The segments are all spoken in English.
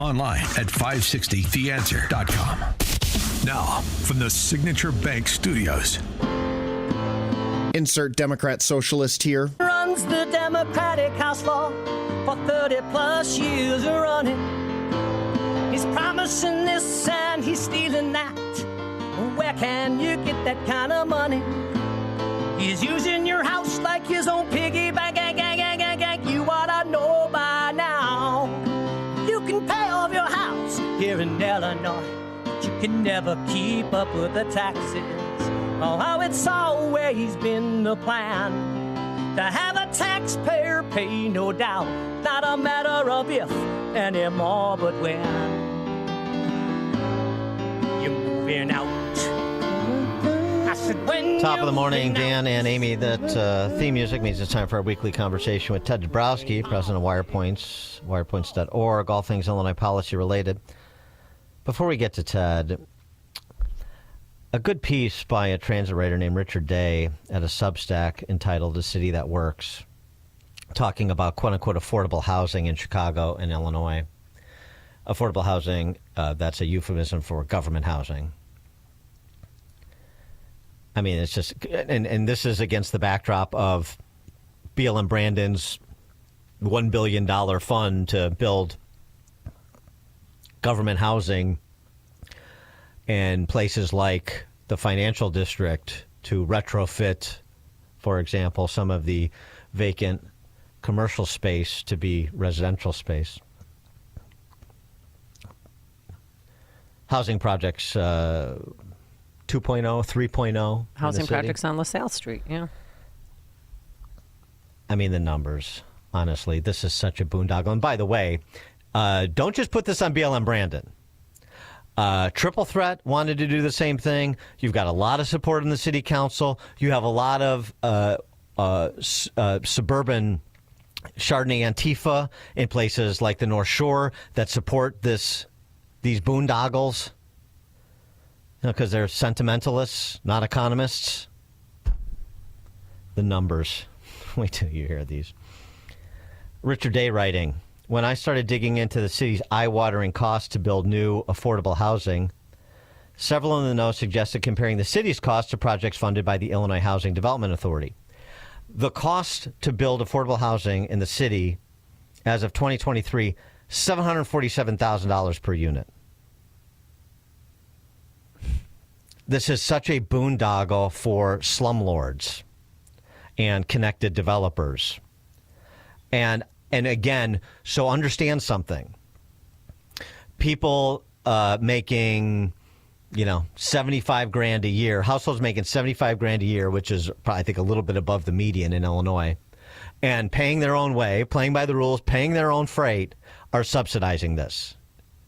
Online at 560theanswer.com. Now, from the Signature Bank Studios. Insert Democrat socialist here. Runs the Democratic House floor for 30 plus years running. He's promising this and he's stealing that. Where can you get that kind of money? He's using your house like his own piggy bank. You ought to know by now. You can pay off your house here in Illinois, but you can never keep up with the taxes. Oh, it's always been the plan to have a taxpayer pay, no doubt. Not a matter of if anymore, but when you're moving out. I said, when Top of the morning, Dan and Amy. That theme music means it's time for our weekly conversation with Ted Dabrowski, president of Wirepoints, wirepoints.org, all things Illinois policy related. Before we get to Ted, a good piece by a transit writer named Richard Day at a Substack entitled "The City That Works," talking about quote-unquote affordable housing in Chicago and Illinois. Affordable housing, that's a euphemism for government housing. I mean, it's just, and this is against the backdrop of BLM Brandon's $1 billion fund to build government housing in places like the financial district to retrofit, for example, some of the vacant commercial space to be residential space. Housing projects, 2.0, 3.0. Housing projects on LaSalle Street, yeah. I mean, the numbers, honestly, this is such a boondoggle. And by the way, don't just put this on BLM Brandon. Triple Threat wanted to do the same thing. You've got a lot of support in the city council. You have a lot of suburban Chardonnay Antifa in places like the North Shore that support these boondoggles. Because they're sentimentalists, not economists. The numbers. Wait till you hear these. Richard Day writing, when I started digging into the city's eye-watering costs to build new affordable housing, several in the know suggested comparing the city's cost to projects funded by the Illinois Housing Development Authority. The cost to build affordable housing in the city as of 2023, $747,000 per unit. This is such a boondoggle for slumlords and connected developers. And again, so understand something. People making, $75,000 a year, households making $75,000 a year, which is probably, I think, a little bit above the median in Illinois, and paying their own way, playing by the rules, paying their own freight, are subsidizing this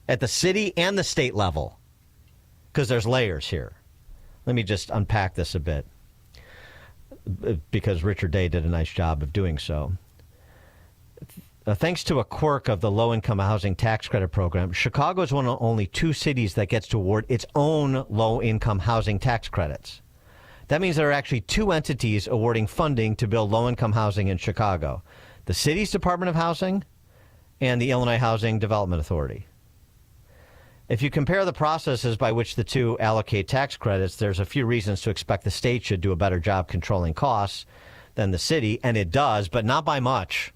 at the city and the state level, because there's layers here. Let me just unpack this a bit, because Richard Day did a nice job of doing so. Thanks to a quirk of the low-income housing tax credit program, Chicago is one of only two cities that gets to award its own low-income housing tax credits. That means there are actually two entities awarding funding to build low-income housing in Chicago: the city's Department of Housing and the Illinois Housing Development Authority. If you compare the processes by which the two allocate tax credits, there's a few reasons to expect the state should do a better job controlling costs than the city, and it does, but not by much.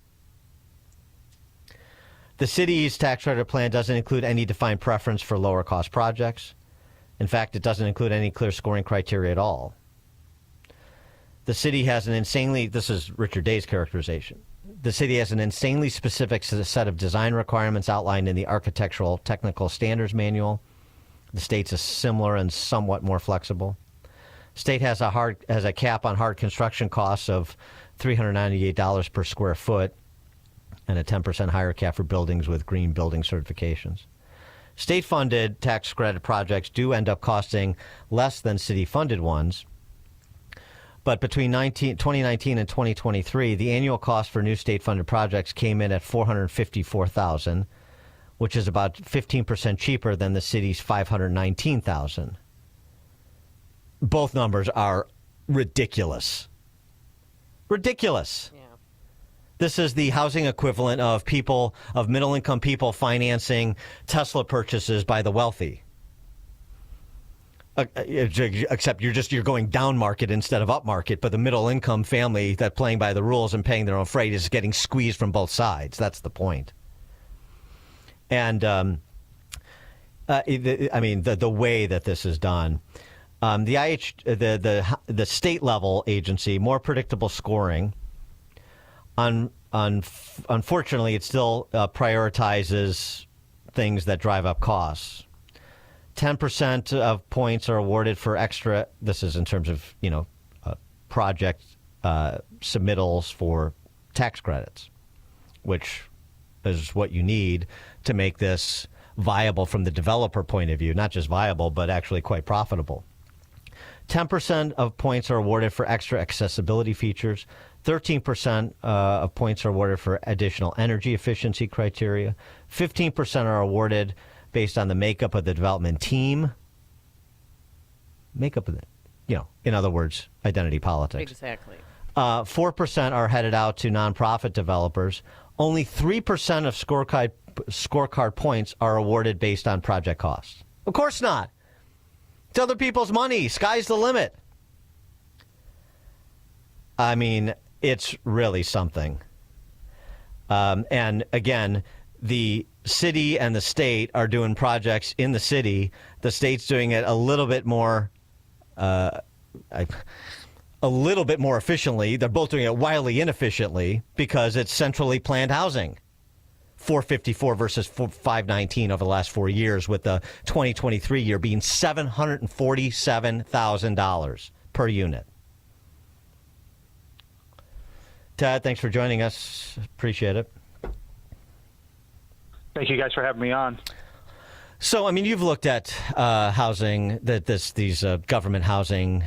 The city's tax credit plan doesn't include any defined preference for lower cost projects. In fact, it doesn't include any clear scoring criteria at all. The city has this is Richard Day's characterization. The city has an insanely specific set of design requirements outlined in the Architectural Technical Standards Manual. The state's is similar and somewhat more flexible. State has a cap on hard construction costs of $398 per square foot and a 10% higher cap for buildings with green building certifications. State-funded tax credit projects do end up costing less than city-funded ones. But between 2019 and 2023, the annual cost for new state-funded projects came in at $454,000, which is about 15% cheaper than the city's $519,000. Both numbers are ridiculous. Ridiculous. Yeah. This is the housing equivalent of middle-income people financing Tesla purchases by the wealthy. Except you're going down market instead of up market, but the middle-income family that playing by the rules and paying their own freight is getting squeezed from both sides. That's the point. And the way that this is done, the state level agency, more predictable scoring. Unfortunately, it still prioritizes things that drive up costs. 10% of points are awarded for extra. This is in terms of project submittals for tax credits, which is what you need to make this viable from the developer point of view. Not just viable, but actually quite profitable. 10% of points are awarded for extra accessibility features. 13% of points are awarded for additional energy efficiency criteria. 15% are awarded based on the makeup of the development team. Makeup of it, in other words, identity politics. Exactly. 4% are headed out to nonprofit developers. Only 3% of scorecard points are awarded based on project costs. Of course not. It's other people's money. Sky's the limit. I mean, it's really something. And again, the city and the state are doing projects in the city. The state's doing it a little bit more efficiently. They're both doing it wildly inefficiently because it's centrally planned housing. 454 versus 519 over the last 4 years, with the 2023 year being $747,000 per unit. Ted, thanks for joining us. Appreciate it. Thank you guys for having me on. So, I mean, you've looked at housing, these government housing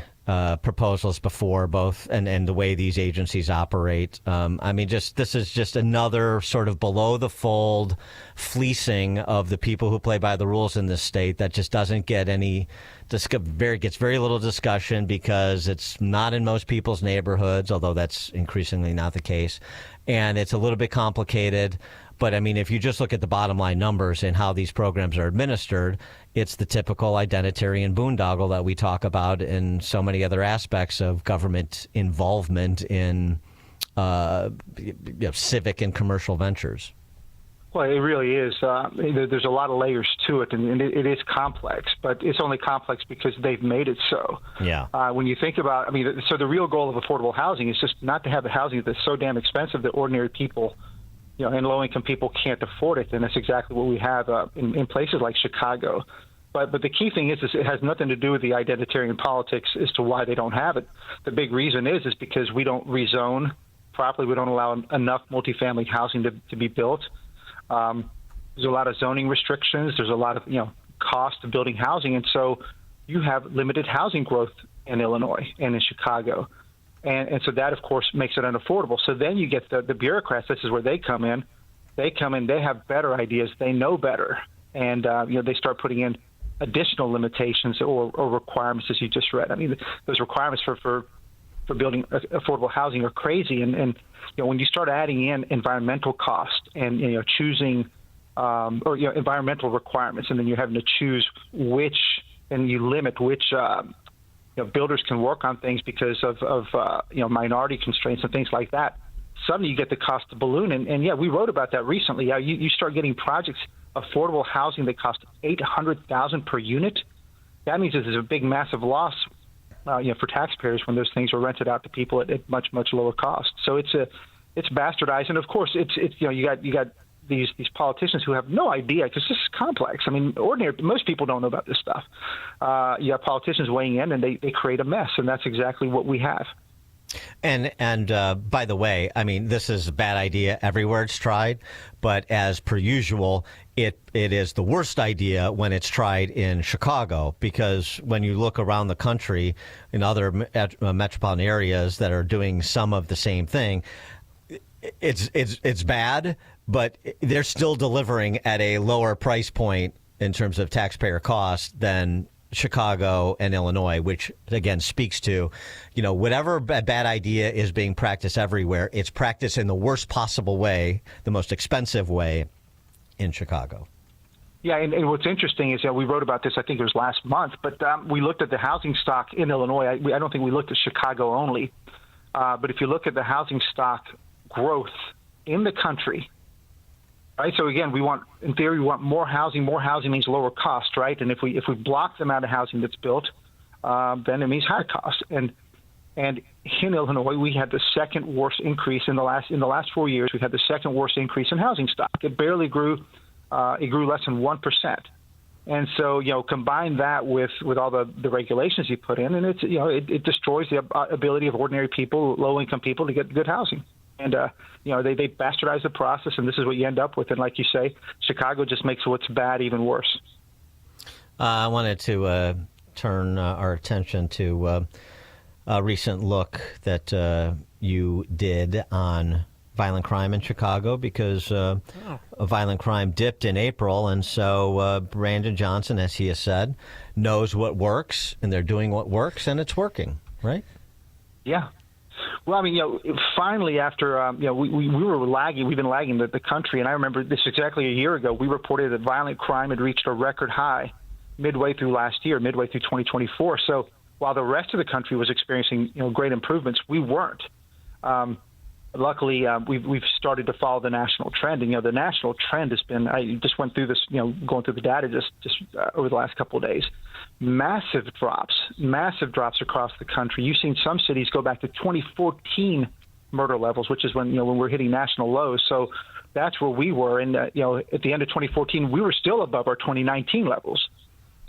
proposals before, both, and the way these agencies operate. This is just another sort of below the fold fleecing of the people who play by the rules in this state that just doesn't get gets very little discussion because it's not in most people's neighborhoods, although that's increasingly not the case. And it's a little bit complicated. But, I mean, if you just look at the bottom line numbers and how these programs are administered, it's the typical identitarian boondoggle that we talk about in so many other aspects of government involvement in civic and commercial ventures. Well, it really is. There's a lot of layers to it, and it is complex, but it's only complex because they've made it so. Yeah. When you think about, so the real goal of affordable housing is just not to have the housing that's so damn expensive that ordinary people and low-income people can't afford it, and that's exactly what we have in places like Chicago. But the key thing is it has nothing to do with the identitarian politics as to why they don't have it. The big reason is because we don't rezone properly. We don't allow enough multifamily housing to be built. There's a lot of zoning restrictions. There's a lot of cost of building housing, and so you have limited housing growth in Illinois and in Chicago. And so that, of course, makes it unaffordable. So then you get the bureaucrats. This is where they come in. They have better ideas. They know better. And, they start putting in additional limitations or requirements, as you just read. I mean, those requirements for building affordable housing are crazy. And when you start adding in environmental cost and, choosing environmental requirements, and then you're having to choose and you limit which builders can work on things because of minority constraints and things like that. Suddenly you get the cost of balloon. And we wrote about that recently. Yeah, you start getting projects, affordable housing that cost $800,000 per unit. That means that there's a big, massive loss for taxpayers when those things are rented out to people at much, much lower cost. So it's bastardized. And of course it's you got these politicians who have no idea, because this is complex. I mean, most people don't know about this stuff. You have politicians weighing in, and they create a mess, and that's exactly what we have. And by the way, I mean, this is a bad idea everywhere it's tried, but as per usual, it is the worst idea when it's tried in Chicago, because when you look around the country in other metropolitan areas that are doing some of the same thing, it's bad, but they're still delivering at a lower price point in terms of taxpayer cost than Chicago and Illinois, which again speaks to, whatever bad idea is being practiced everywhere, it's practiced in the worst possible way, the most expensive way in Chicago. Yeah, and what's interesting is we wrote about this, I think it was last month, but we looked at the housing stock in Illinois. I don't think we looked at Chicago only, but if you look at the housing stock growth in the country, right? So again, in theory, we want more housing. More housing means lower cost, right? And if we block the amount of housing that's built, then it means higher cost. And in Illinois, we had the second worst increase in the last 4 years. We've had the second worst increase in housing stock. It barely grew. It grew less than 1%. And so, combine that with all the regulations you put in, and it destroys the ability of ordinary people, low-income people, to get good housing. And, they bastardize the process, and this is what you end up with. And like you say, Chicago just makes what's bad even worse. I wanted to turn our attention to a recent look that you did on violent crime in Chicago, because violent crime dipped in April. And so Brandon Johnson, as he has said, knows what works, and they're doing what works, and it's working, right? Yeah. Well, I mean, finally, after we were lagging, we've been lagging the country, and I remember this exactly a year ago. We reported that violent crime had reached a record high midway through last year, midway through 2024. So while the rest of the country was experiencing great improvements, we weren't. Luckily, we've started to follow the national trend, and the national trend has been. I just went through this, going through the data just over the last couple of days. Massive drops across the country. You've seen some cities go back to 2014 murder levels, which is when we're hitting national lows. So that's where we were. And at the end of 2014, we were still above our 2019 levels.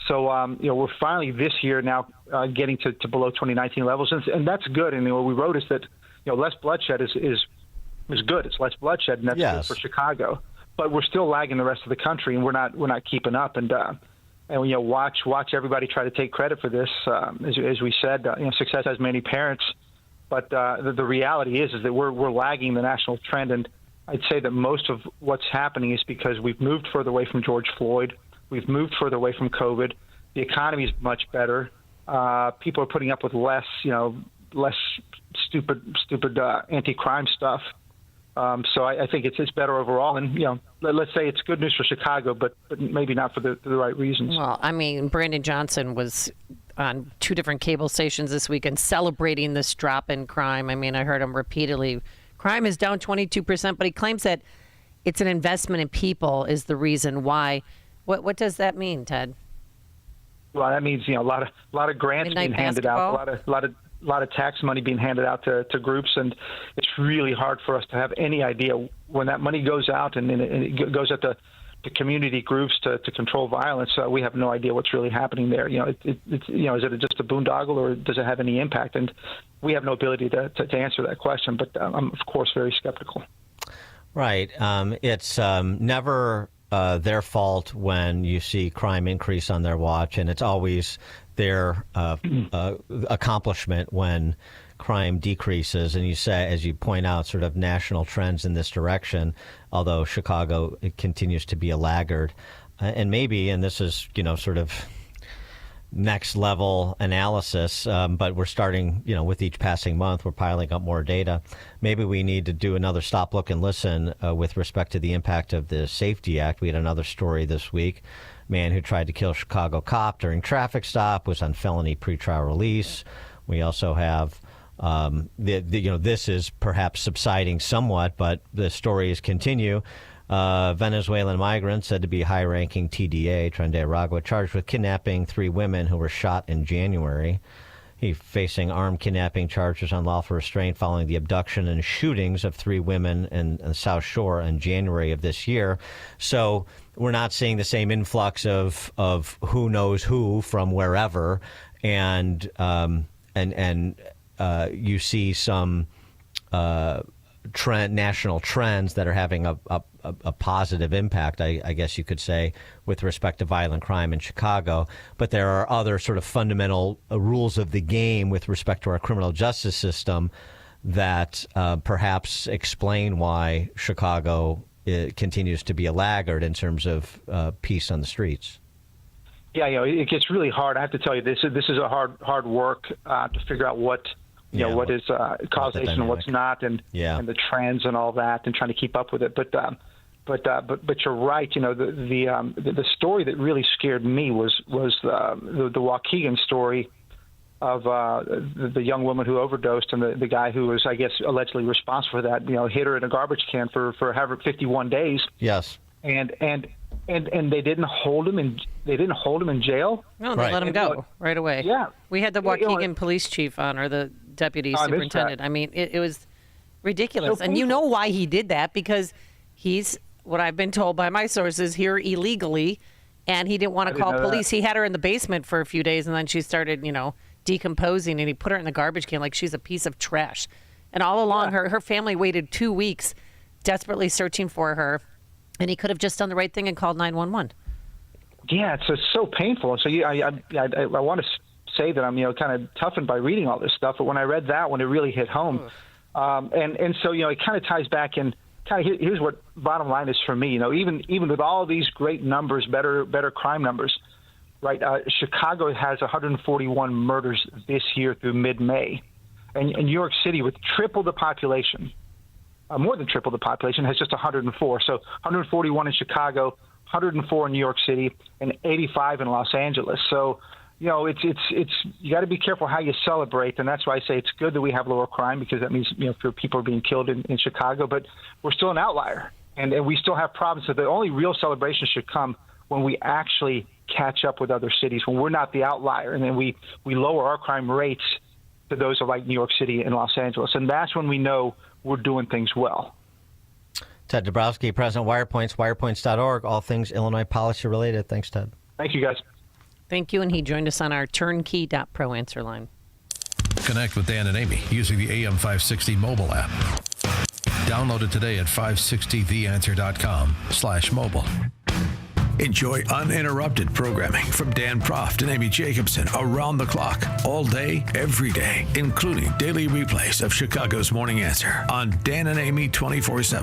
So we're finally this year now getting to below 2019 levels, and that's good. And what we wrote is that less bloodshed is good. It's less bloodshed, and that's good for Chicago. But we're still lagging the rest of the country, and we're not keeping up. And watch everybody try to take credit for this. As we said, success has many parents, but the reality is that we're lagging the national trend. And I'd say that most of what's happening is because we've moved further away from George Floyd. We've moved further away from COVID. The economy is much better. People are putting up with less stupid anti-crime stuff. So I think it's better overall. And, let's say it's good news for Chicago, but maybe not for the right reasons. Well, I mean, Brandon Johnson was on 2 different cable stations this weekend celebrating this drop in crime. I mean, I heard him repeatedly. Crime is down 22%, but he claims that it's an investment in people is the reason why. What does that mean, Ted? Well, that means, a lot of grants Midnight being handed basketball? out, a lot of tax money being handed out to groups, and it's really hard for us to have any idea when that money goes out and it goes out to community groups to control violence. We have no idea what's really happening there. Is it just a boondoggle, or does it have any impact? And we have no ability to answer that question. But I'm of course very skeptical. Right. It's never their fault when you see crime increase on their watch, and it's always their accomplishment when crime decreases. And you say, as you point out, sort of national trends in this direction, although Chicago continues to be a laggard. And maybe, and this is, sort of next level analysis, but we're starting, with each passing month, we're piling up more data. Maybe we need to do another stop, look, and listen with respect to the impact of the Safety Act. We had another story this week. Man who tried to kill Chicago cop during traffic stop was on felony pretrial release. We also have, this is perhaps subsiding somewhat, but the stories continue. Venezuelan migrant said to be high-ranking TDA, Tren de Aragua, charged with kidnapping 3 women who were shot in January. He's facing armed kidnapping charges, unlawful restraint following the abduction and shootings of 3 women in the South Shore in January of this year. So we're not seeing the same influx of who knows who from wherever, and you see some national trends that are having a positive impact, I guess you could say, with respect to violent crime in Chicago. But there are other sort of fundamental rules of the game with respect to our criminal justice system that perhaps explain why Chicago continues to be a laggard in terms of peace on the streets. Yeah, it gets really hard. I have to tell you, this is a hard work to figure out what what is causation and what's not, and the trends and all that, and trying to keep up with it. But you're right. The story that really scared me was the Waukegan story of the young woman who overdosed, and the guy who was, I guess, allegedly responsible for that. Hid her in a garbage can for 51 days. Yes. And they didn't hold him in jail. No, they let him go right away. Yeah. We had the Waukegan police chief on, or the deputy superintendent. I mean, it was ridiculous. So and you know why he did that, because he's, what I've been told by my sources, here illegally, and he didn't want to call police. He had her in the basement for a few days, and then she started, decomposing, and he put her in the garbage can like she's a piece of trash. And all along, her family waited 2 weeks desperately searching for her, and he could have just done the right thing and called 911. Yeah, it's so painful. So I want to say that I'm kind of toughened by reading all this stuff, but when I read that one, it really hit home. And so it kind of ties back in. Here's what bottom line is for me. Even with all these great numbers, better crime numbers, right? Chicago has 141 murders this year through mid-May, and New York City, with triple the population, more than triple the population, has just 104. So 141 in Chicago, 104 in New York City, and 85 in Los Angeles. So it's you got to be careful how you celebrate, and that's why I say it's good that we have lower crime, because that means fewer people are being killed in Chicago, but we're still an outlier, and we still have problems. So the only real celebration should come when we actually catch up with other cities, when we're not the outlier, and then we lower our crime rates to those of like New York City and Los Angeles, and that's when we know we're doing things well. Ted Dabrowski, President Wirepoints, wirepoints.org, all things Illinois policy related. Thanks, Ted. Thank you, guys. Thank you, and he joined us on our turnkey.pro answer line. Connect with Dan and Amy using the AM 560 mobile app. Download it today at 560theanswer.com/mobile. Enjoy uninterrupted programming from Dan Proft and Amy Jacobson around the clock, all day, every day, including daily replays of Chicago's Morning Answer on Dan and Amy 24/7.